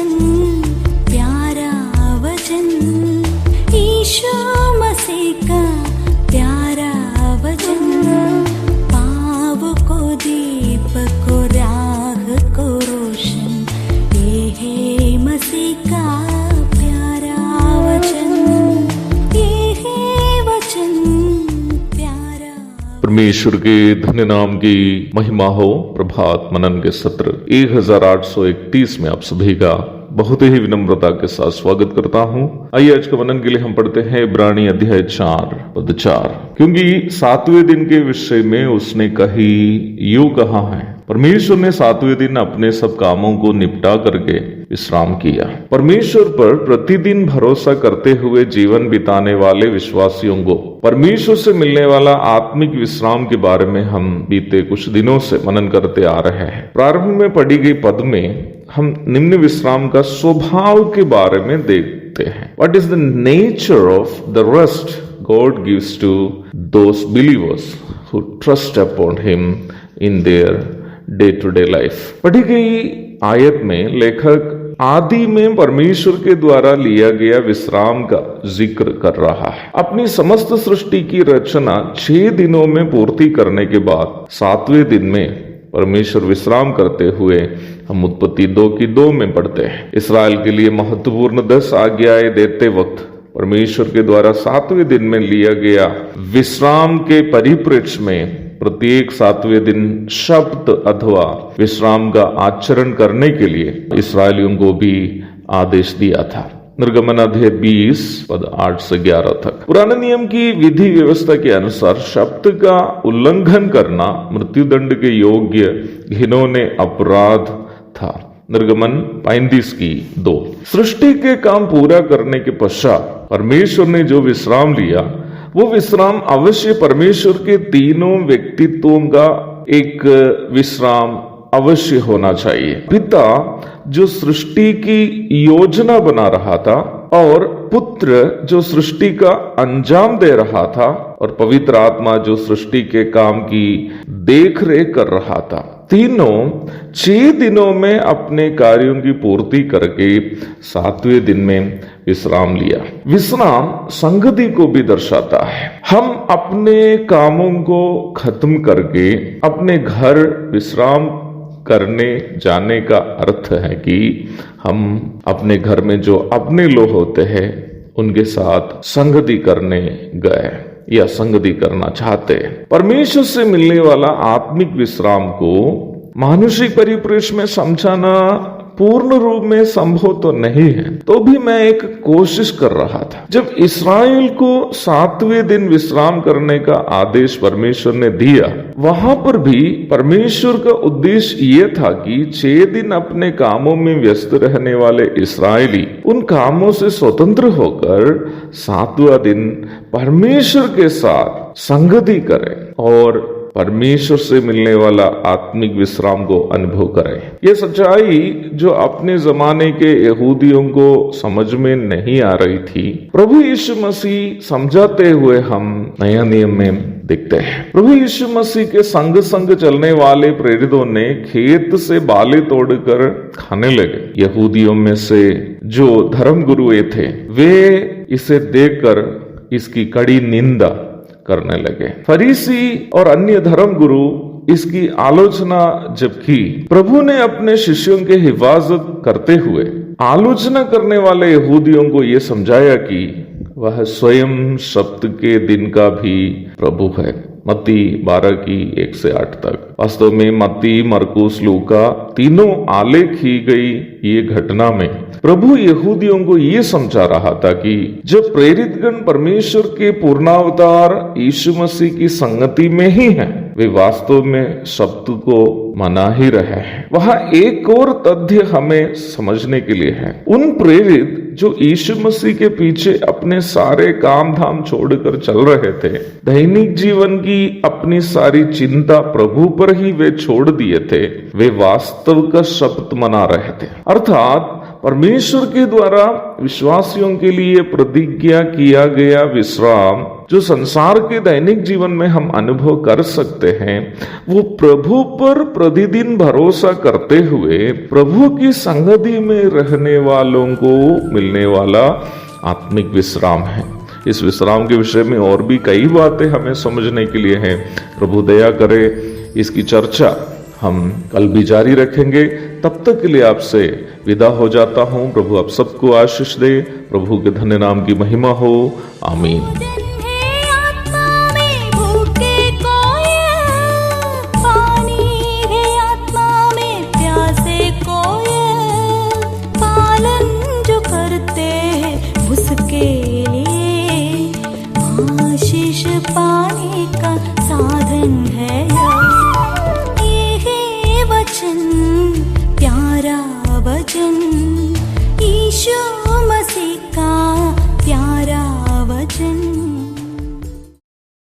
वचन, प्यारा वचन, ईशु मसीह का प्यारा वचन, पाव को दीप को राह को रोशन, ये है मसीह का प्यारा वचन, ये है वचन प्यारा। परमेश्वर के धन्य नाम की महिमा हो। प्रभात मनन के सत्र 1831 में आप सभी का बहुत ही विनम्रता के साथ स्वागत करता हूं। आइए आज के मनन के लिए हम पढ़ते हैं इब्रानी अध्याय 4 पद 4। क्योंकि 7वें दिन के विषय में उसने यूं कहा है, परमेश्वर ने 7वें दिन अपने सब कामों को निपटा करके विश्राम किया। परमेश्वर पर प्रतिदिन भरोसा करते हुए जीवन बिताने वाले विश्वासियों को परमेश्वर से मिलने वाला आत्मिक विश्राम के बारे में हम बीते कुछ दिनों से मनन करते आ रहे हैं। प्रारंभ में पढ़ी गई पद में हम निम्न विश्राम का स्वभाव के बारे में देखते हैं। What is the nature of the rest God gives to those believers who trust upon Him in their day-to-day life? पढ़ी गई आयत में लेखक आदि में परमेश्वर के द्वारा लिया गया विश्राम का जिक्र कर रहा है। अपनी समस्त सृष्टि की रचना 6 दिनों में पूर्ति करने के बाद 7वें दिन में परमेश्वर विश्राम करते हुए हम उत्पत्ति 2:2 में पढ़ते हैं। इस्राएल के लिए महत्वपूर्ण 10 आज्ञाएं देते वक्त परमेश्वर के द्वारा 7वें दिन में लिया गया विश्राम के परिप्रेक्ष्य में प्रत्येक 7वें दिन शब्द अथवा विश्राम का आचरण करने के लिए इस्राएलियों को भी आदेश दिया था। निर्गमन अध्याय 20 पद 8 से 11 तक। पुराने नियम की विधि व्यवस्था के अनुसार शब्द का उल्लंघन करना मृत्युदंड के योग्य घिनौने अपराध था। निर्गमन 35:2। सृष्टि के काम पूरा करने के पश्चात परमेश्वर ने जो विश्राम लिया, वो विश्राम अवश्य परमेश्वर के तीनों व्यक्तित्वों का एक विश्राम अवश्य होना चाहिए। पिता जो सृष्टि की योजना बना रहा था, और पुत्र जो सृष्टि का अंजाम दे रहा था, और पवित्र आत्मा जो सृष्टि के काम की देख रेख कर रहा था। तीनों 6 दिनों में अपने कार्यों की पूर्ति करके 7वें दिन में विश्राम लिया। विश्राम संगति को भी दर्शाता है। हम अपने कामों को खत्म करके अपने घर विश्राम करने जाने का अर्थ है कि हम अपने घर में जो अपने लोग होते हैं उनके साथ संगति करने गए या संगति करना चाहते हैं। परमेश्वर से मिलने वाला आत्मिक विश्राम को मानुषिक परिप्रेक्ष्य में समझाना पूर्ण रूप में संभव तो नहीं है, तो भी मैं एक कोशिश कर रहा था। जब इस्राएल को 7वें दिन विश्राम करने का आदेश परमेश्वर ने दिया, वहां पर भी परमेश्वर का उद्देश्य ये था कि 6 दिन अपने कामों में व्यस्त रहने वाले इस्राएली उन कामों से स्वतंत्र होकर 7वां दिन परमेश्वर के साथ संगति करें और परमेश्वर से मिलने वाला आत्मिक विश्राम को अनुभव करें। यह सच्चाई जो अपने जमाने के यहूदियों को समझ में नहीं आ रही थी, प्रभु यीशु मसीह समझाते हुए हम नया नियम में देखते हैं। प्रभु यीशु मसीह के संग संग चलने वाले प्रेरितों ने खेत से बाले तोड़कर खाने लगे। यहूदियों में से जो धर्म गुरु थे, वे इसे देखकर इसकी कड़ी निंदा करने लगे। फरीसी और अन्य धर्म गुरु इसकी आलोचना जब की, प्रभु ने अपने शिष्यों के हिफाजत करते हुए आलोचना करने वाले यहूदियों को यह समझाया कि वह स्वयं सप्त के दिन का भी प्रभु है। मत्ती 12:1 से 8 तक। वास्तव में मत्ती, मरकुस, लूका तीनों आलेख की गई ये घटना में प्रभु यहूदियों को ये समझा रहा था कि जब प्रेरितगण परमेश्वर के पूर्णावतार यीशु मसीह की संगति में ही हैं, वे वास्तव में सप्त को मना ही रहे हैं। वहां एक और तथ्य हमें समझने के लिए है। उन प्रेरित जो यीशु मसीह के पीछे अपने सारे काम धाम छोड़कर चल रहे थे, दैनिक जीवन की अपनी सारी चिंता प्रभु पर ही वे छोड़ दिए थे, वे वास्तव का शब्द मना रहे थे। अर्थात परमेश्वर के द्वारा विश्वासियों के लिए प्रतिज्ञा किया गया विश्राम जो संसार के दैनिक जीवन में हम अनुभव कर सकते हैं, वो प्रभु पर प्रतिदिन भरोसा करते हुए प्रभु की संगति में रहने वालों को मिलने वाला आत्मिक विश्राम है। इस विश्राम के विषय में और भी कई बातें हमें समझने के लिए हैं। प्रभु दया करे, इसकी चर्चा हम कल भी जारी रखेंगे। तब तक के लिए आपसे विदा हो जाता हूं। प्रभु आप सबको आशीष दे। प्रभु के धन्य नाम की महिमा हो। आमीन। पाने का साधन है ये वचन, प्यारा वचन ईशो